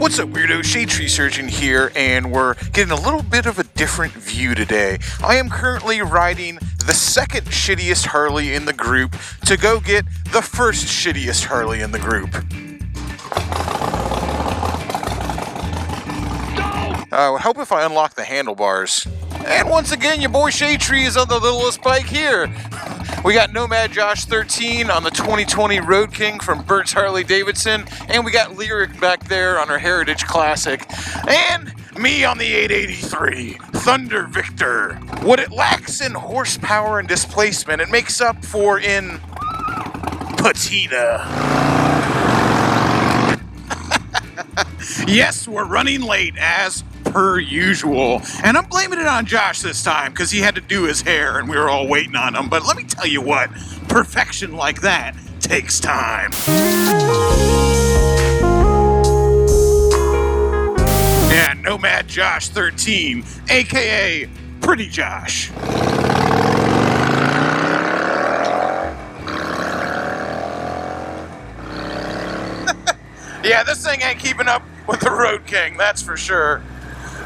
What's up, weirdo? Shade Tree Surgeon here, and we're getting a little bit of a different view today. I am currently riding the second shittiest Harley in the group to go get the first shittiest Harley in the group. I would help if I unlock the handlebars. And once again, your boy Shade Tree is on the littlest bike here. We got Nomad Josh 13 on the 2020 Road King from Burt's Harley Davidson, and we got Lyric back there on her Heritage Classic, and me on the 883 Thunder Victor. What it lacks in horsepower and displacement, it makes up for in patina. Yes, we're running late as per usual, and I'm blaming it on Josh this time because he had to do his hair and we were all waiting on him. But let me tell you what, perfection like that takes time. Yeah, Nomad Josh 13, aka Pretty Josh. Yeah, this thing ain't keeping up with the Road King, that's for sure.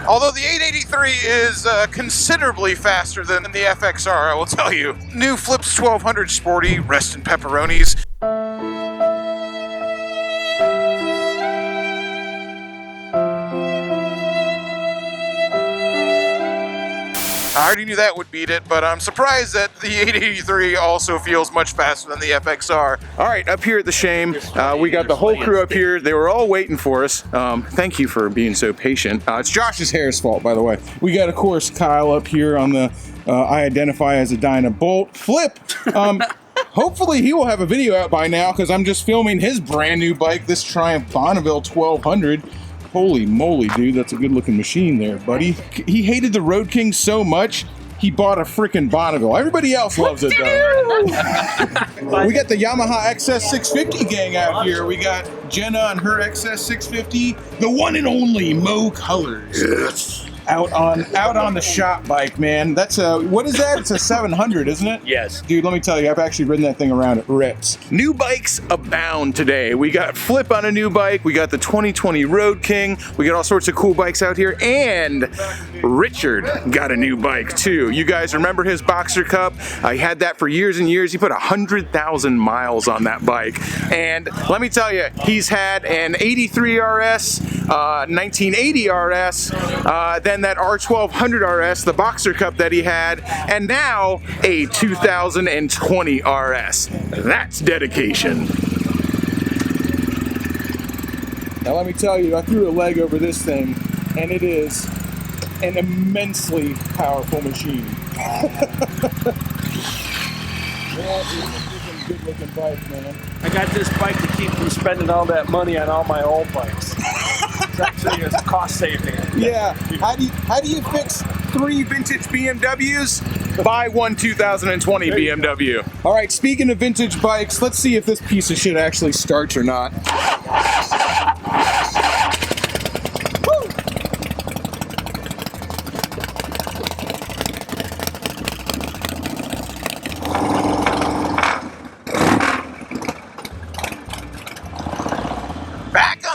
Although the 883 is considerably faster than the FXR, I will tell you. New Flips 1200 Sporty, rest in pepperonis. I already knew that would beat it, but I'm surprised that the 883 also feels much faster than the FXR. All right, up here at the Shame, we got the whole crew up here. They were all waiting for us. Thank you for being so patient. It's Josh's hair's fault, by the way. We got, of course, Kyle up here on the I identify as a Dyna Bolt flip. Hopefully he will have a video out by now because I'm just filming his brand new bike, this Triumph Bonneville 1200. Holy moly, dude, that's a good looking machine there, buddy. He hated the Road King so much, he bought a freaking Bonneville. Everybody else loves it though. We got the Yamaha XS650 gang out here. We got Jenna and her XS650, the one and only Mo Colors. Yes. Out on the shop bike, man. That's a, what is that? It's a 700, isn't it? Yes. Dude, let me tell you, I've actually ridden that thing around. It rips. New bikes abound today. We got Flip on a new bike. We got the 2020 Road King. We got all sorts of cool bikes out here. And Richard got a new bike too. You guys remember his Boxer Cup? I had that for years and years. He put 100,000 miles on that bike. And let me tell you, he's had an 83 RS, 1980 RS, then that R1200 RS, the Boxer Cup that he had, and now a 2020 RS. That's dedication. Now let me tell you, I threw a leg over this thing, and it is an immensely powerful machine. Good looking bike, man. I got this bike to keep from spending all that money on all my old bikes. It's actually a cost saving. Yeah. How do you fix 3 vintage BMWs? Buy one 2020 BMW. All right, speaking of vintage bikes, let's see if this piece of shit actually starts or not.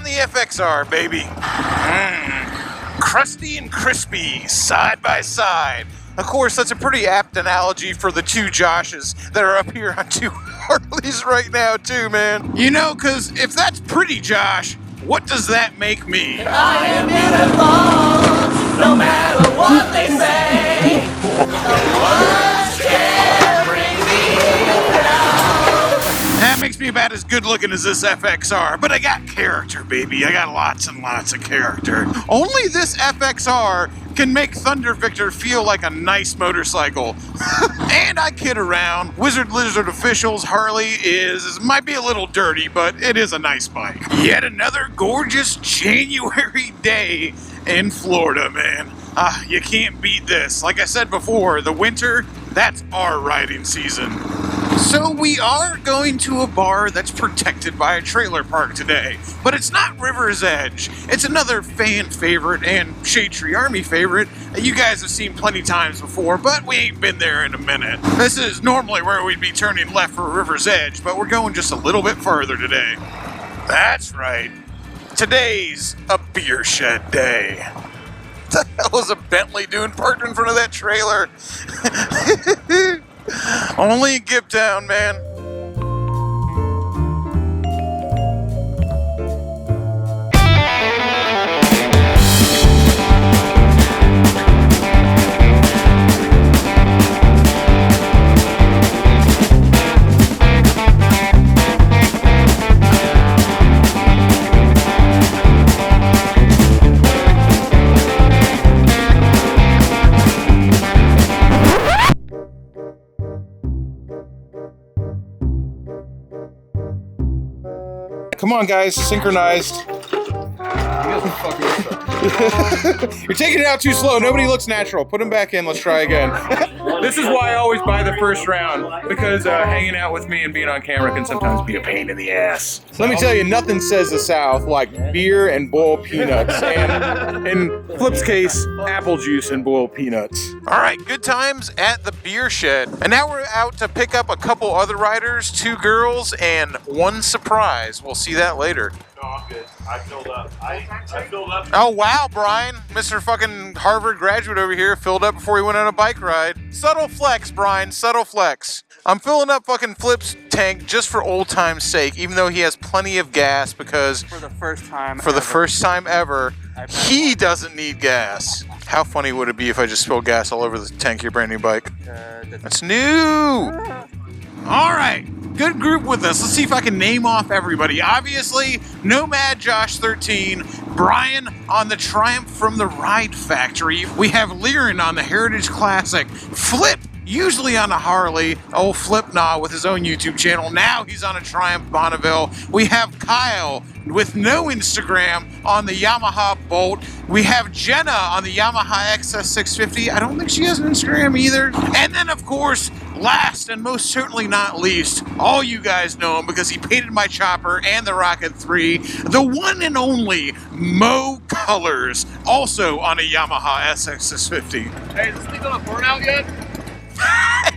FXR, baby. Crusty and crispy, side by side. Of course, that's a pretty apt analogy for the two Joshes that are up here on two Harleys right now, too, man. You know, because if that's Pretty Josh, what does that make me? I am in a no matter what they say. No words can bring me down. That makes me about as good looking as this FXR, but I got character, baby. I got lots and lots of character. Only this FXR can make Thunder Victor feel like a nice motorcycle. And I kid around. Wizard Lizard Officials Harley might be a little dirty, but it is a nice bike. Yet another gorgeous January day in Florida, man. You can't beat this. Like I said before, the winter, that's our riding season. So we are going to a bar that's protected by a trailer park today, but it's not River's Edge. It's another fan favorite and Shade Tree Army favorite that you guys have seen plenty times before, but we ain't been there in a minute. This is normally where we'd be turning left for River's Edge, but we're going just a little bit further today. That's right. Today's a beer shed day. What the hell is a Bentley doing parked in front of that trailer? Only in Giptown, man. Come on, guys, synchronized. You're taking it out too slow. Nobody looks natural. Put them back in. Let's try again. This is why I always buy the first round, because hanging out with me and being on camera can sometimes be a pain in the ass. So let me tell you, nothing says the South like beer and boiled peanuts, and in Flip's case, apple juice and boiled peanuts. All right, good times at the beer shed. And now we're out to pick up a couple other riders, 2 girls, and 1 surprise. We'll see that later. No, I'm good. I filled up. I filled up. Oh, wow, Brian. Mr. fucking Harvard graduate over here filled up before he went on a bike ride. Subtle flex, Brian. Subtle flex. I'm filling up fucking Flip's tank just for old time's sake, even though he has plenty of gas because For the first time ever, he doesn't need gas. How funny would it be if I just spilled gas all over the tank of your brand new bike? That's new. All right. Good group with us. Let's see if I can name off everybody. Obviously, Nomad Josh 13, Brian on the Triumph from the Ride Factory. We have Liren on the Heritage Classic, Flip usually on a Harley, old Flip Nah with his own YouTube channel. Now he's on a Triumph Bonneville. We have Kyle with no Instagram on the Yamaha Bolt. We have Jenna on the Yamaha XS650. I don't think she has an Instagram either. And then, of course, last and most certainly not least, all you guys know him because he painted my chopper and the Rocket 3, the one and only Mo Colors, also on a Yamaha SX650. Hey, is this thing gonna burn out yet?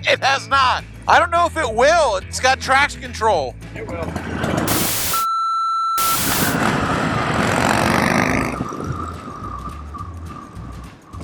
It has not. I don't know if it will. It's got traction control. It will.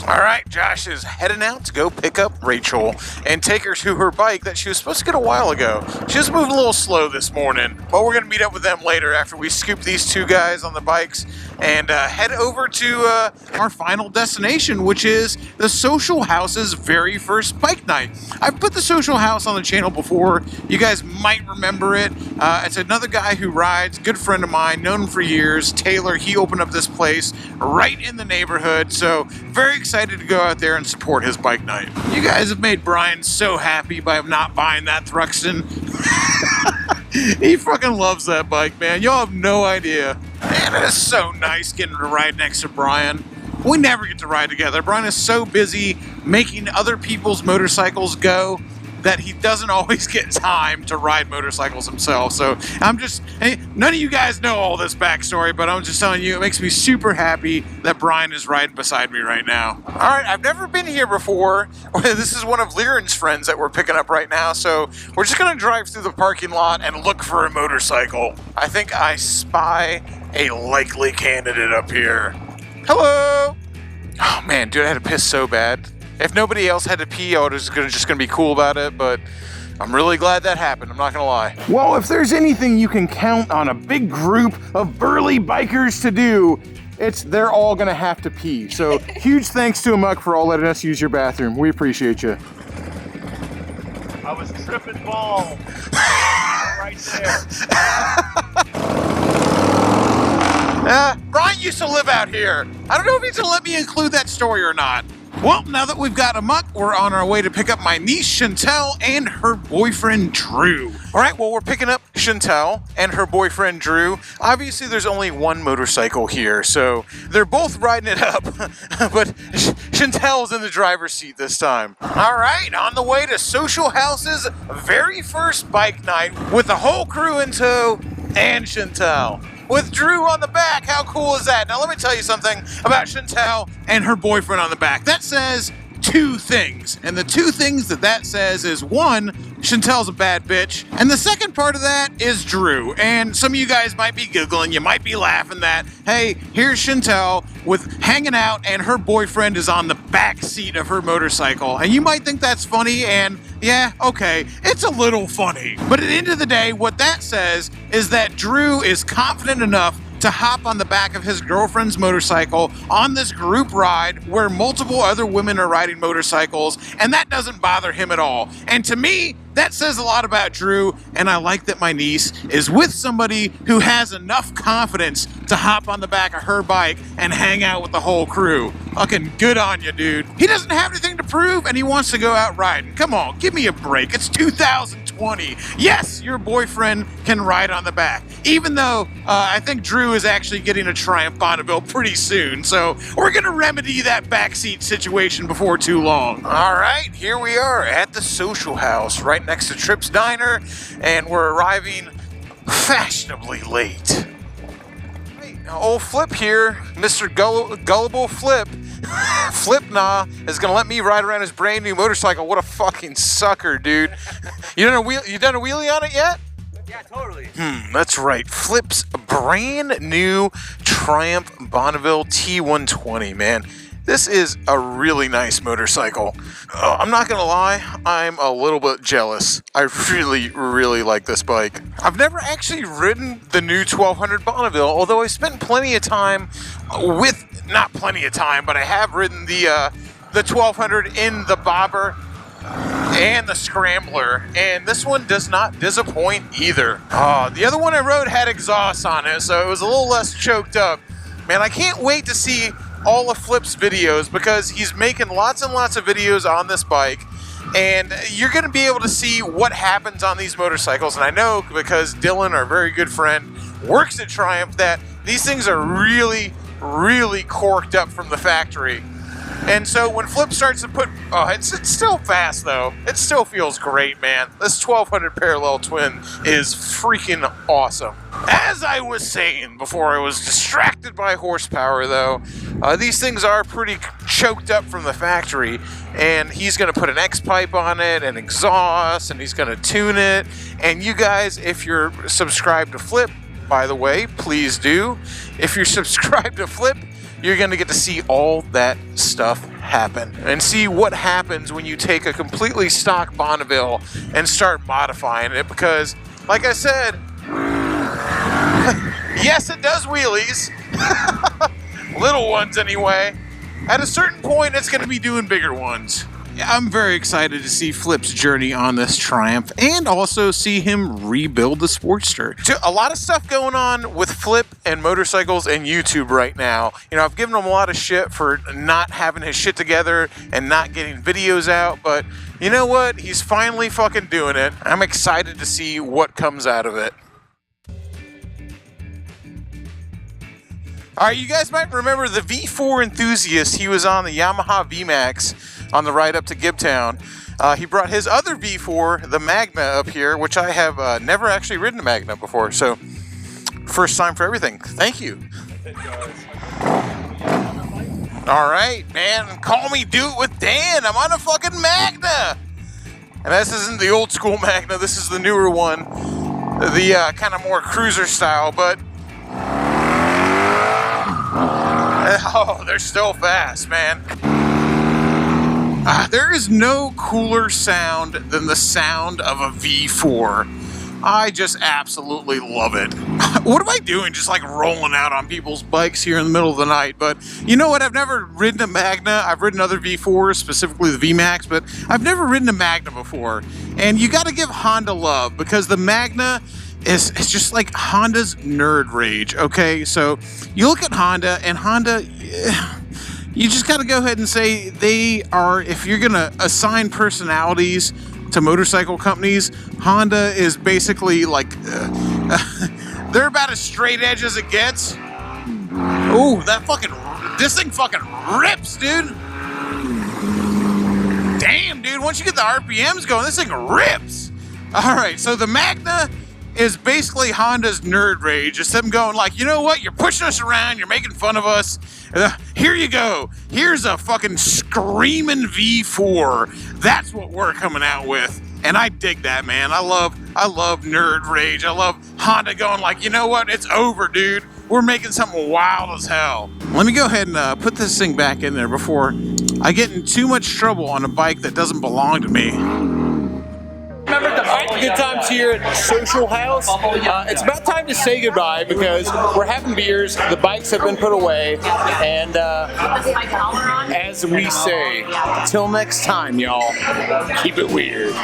All right, Josh is heading out to go pick up Rachel and take her to her bike that she was supposed to get a while ago. She was moving a little slow this morning, but we're going to meet up with them later after we scoop these 2 guys on the bikes and head over to our final destination, which is the Social House's very first bike night. I've put the Social House on the channel before. You guys might remember it. It's another guy who rides, good friend of mine, known him for years, Taylor. He opened up this place right in the neighborhood, so very excited to go out there and support his bike night. You guys have made Brian so happy by not buying that Thruxton. He fucking loves that bike, man. Y'all have no idea. Man, it is so nice getting to ride next to Brian. We never get to ride together. Brian is so busy making other people's motorcycles go that he doesn't always get time to ride motorcycles himself. So none of you guys know all this backstory, but I'm just telling you, it makes me super happy that Brian is riding beside me right now. All right, I've never been here before. This is one of Liren's friends that we're picking up right now, so we're just gonna drive through the parking lot and look for a motorcycle. I think I spy a likely candidate up here. Hello! Oh man, dude, I had to piss so bad. If nobody else had to pee, I was just gonna be cool about it, but I'm really glad that happened, I'm not gonna lie. Well, if there's anything you can count on a big group of burly bikers to do, they're all gonna have to pee. So huge thanks to Amok for all letting us use your bathroom. We appreciate you. I was tripping balls. Right there. Brian used to live out here. I don't know if he's gonna let me include that story or not. Well, now that we've got Amok, we're on our way to pick up my niece Chantel and her boyfriend Drew. All right, well, we're picking up Chantel and her boyfriend Drew. Obviously, there's only one motorcycle here, so they're both riding it up, but Chantel's in the driver's seat this time. All right, on the way to Social House's very first bike night with the whole crew in tow and Chantel. With Drew on the back. How cool is that? Now let me tell you something about Chantel and her boyfriend on the back. That says 2 things. And the 2 things that says is 1, Chantel's a bad bitch. And the second part of that is Drew. And some of you guys might be Googling, you might be laughing that, hey, here's Chantel with hanging out and her boyfriend is on the back seat of her motorcycle. And you might think that's funny, and yeah, okay, it's a little funny. But at the end of the day, what that says is that Drew is confident enough to hop on the back of his girlfriend's motorcycle on this group ride where multiple other women are riding motorcycles, and that doesn't bother him at all. And to me, that says a lot about Drew, and I like that my niece is with somebody who has enough confidence to hop on the back of her bike and hang out with the whole crew. Fucking good on you, dude. He doesn't have anything to prove, and he wants to go out riding. Come on, give me a break. It's 2020. Yes, your boyfriend can ride on the back, even though I think Drew is actually getting a Triumph Bonneville pretty soon, so we're gonna remedy that backseat situation before too long. All right, here we are at the Social House, right next to Tripp's Diner, and we're arriving fashionably late. Hey, old Flip here, Mr. Gullible Flip. Flipna is gonna let me ride around his brand new motorcycle. What a fucking sucker, dude. You done a wheelie on it yet? Yeah, totally. That's right. Flip's brand new Triumph Bonneville T120, man. This is a really nice motorcycle. I'm not gonna lie, I'm a little bit jealous. I really, really like this bike. I've never actually ridden the new 1200 Bonneville, although I spent plenty of time not plenty of time, but I have ridden the 1200 in the Bobber and the Scrambler, and this one does not disappoint either. The other one I rode had exhaust on it, so it was a little less choked up. Man, I can't wait to see all of Flip's videos because he's making lots and lots of videos on this bike, and you're going to be able to see what happens on these motorcycles. And I know because Dylan, our very good friend, works at Triumph, that these things are really, really corked up from the factory. And so when Flip starts to put, it's still fast though. It still feels great, man. This 1200 parallel twin is freaking awesome. As I was saying before I was distracted by horsepower though, these things are pretty choked up from the factory, and he's gonna put an X-pipe on it and exhaust, and he's gonna tune it. And you guys, if you're subscribed to Flip, by the way, please do. If you're subscribed to Flip, you're going to get to see all that stuff happen and see what happens when you take a completely stock Bonneville and start modifying it, because, like I said, yes, it does wheelies. Little ones anyway. At a certain point, it's going to be doing bigger ones. I'm very excited to see Flip's journey on this Triumph and also see him rebuild the Sportster. So a lot of stuff going on with Flip and motorcycles and YouTube right now. You know, I've given him a lot of shit for not having his shit together and not getting videos out, but you know what? He's finally fucking doing it. I'm excited to see what comes out of it. All right, you guys might remember the V4 enthusiast. He was on the Yamaha VMAX on the ride up to Gibtown. He brought his other V4, the Magna, up here, which I have never actually ridden a Magna before. So, first time for everything. Thank you. All right, man. Call me Do It With Dan. I'm on a fucking Magna. And this isn't the old school Magna. This is the newer one. The kind of more cruiser style, but... Oh, they're still fast, man. There is no cooler sound than the sound of a V4. I just absolutely love it. What am I doing? Just like rolling out on people's bikes here in the middle of the night. But you know what? I've never ridden a Magna. I've ridden other V4s, specifically the VMAX, but I've never ridden a Magna before. And you got to give Honda love, because the Magna it's just like Honda's nerd rage, okay? So you look at Honda, and Honda, you just got to go ahead and say they are, if you're going to assign personalities to motorcycle companies, Honda is basically like, they're about as straight edge as it gets. Ooh, this thing fucking rips, dude. Damn, dude, once you get the RPMs going, this thing rips. All right, so the Magna is basically Honda's nerd rage. It's them going like, you know what? You're pushing us around. You're making fun of us. Here you go. Here's a fucking screaming V4. That's what we're coming out with. And I dig that, man. I love nerd rage. I love Honda going like, you know what? It's over, dude. We're making something wild as hell. Let me go ahead and put this thing back in there before I get in too much trouble on a bike that doesn't belong to me. Alright, good times here at Social House. It's about time to say goodbye because we're having beers, the bikes have been put away, and as we say, till next time, y'all, keep it weird.